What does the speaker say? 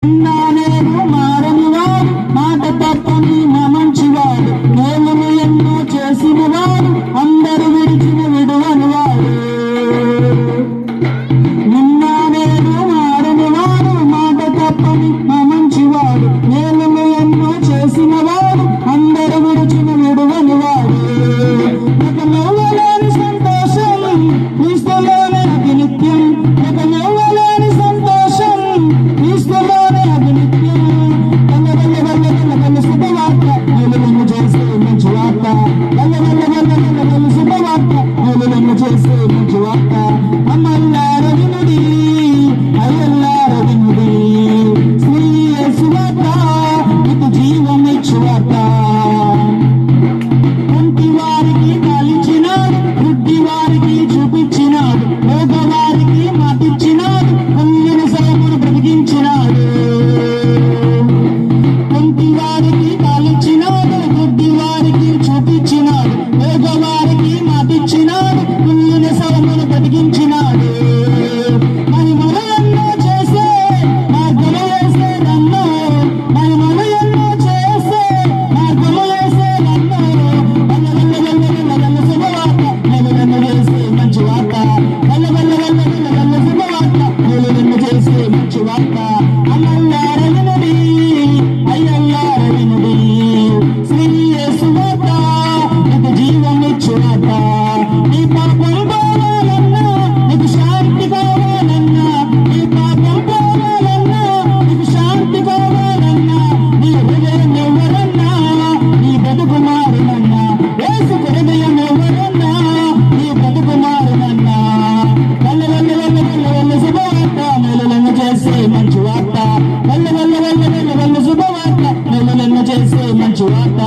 నేను మారని వాడు, మాట తప్పని మా మంచివాడు, మేలును ఎన్నో చేసిన వాడు, అందరూ విడిచిన విడువని వాడు. నిన్న నేను మారని వాడు, మాట తప్పని మా మంచివాడు, మేలును ఎన్నో చేసిన వాడు, అందరూ విడిచిన విడువని వాడు. ఒక నవ్వలేని సంతోషం క్రీస్తులోనే అతి నిత్యం, ఒక నవ్వలేని సంతోషం క్రీస్తులోనే అతి నిత్యం. శుభవార్త మేలులను చేసే మంచి వార్త, శుభవార్త మేలులను చేసే మంచి వార్త. అమ్మల్లార వినుడి, అయ్యల్లార వినుడి, శ్రీ యేసు వార్త, ఇది జీవమిచ్చు వార్త. కుంటి వారికి కాలించినాడు, గుడ్డి వారికి చూపించినాడు, మోగవారికి మాటిచ్చినాడు, పొంగిన సొమ్మును బ్రతికించినాడు. కుంటి వారికి కాలించినాడు, గుడ్డి వారికి చూపించినాడు, మోగవారికి మాటిచ్చినాడు, పొంగిన సొమ్మును బ్రతికించినాడు. మహిమలు ఎన్నో చేసే మార్గము వేసే నన్ను, మహిమలు ఎన్నో చేసే మార్గము వేసే నన్ను. శుభవార్త మేలులను చేసే మంచి వార్త, శుభవార్త మేలులను చేసే మంచి వార్త. అమ్మల్లార వినుడి, అయ్యల్లార వినుడి, శ్రీ యేసు వార్త, ఇది జీవమిచ్చు వార్త. నీ పాపం పోవాలన్నా, నీకు శాంతి కావాలన్నా, నీ పాపం పోవాలన్నా, నీకు శాంతి కావాలన్నా, నీ హృదయం ఎవరన్నా, నీ బతుకు మారునన్నా, యేసుకు హృదయం ఎవరన్నా, నీ బతుకు మారునన్నా. శుభవార్త మేలులను చేసే మంచి వార్త, శుభవార్త మేలులను చేసే మంచి వార్త.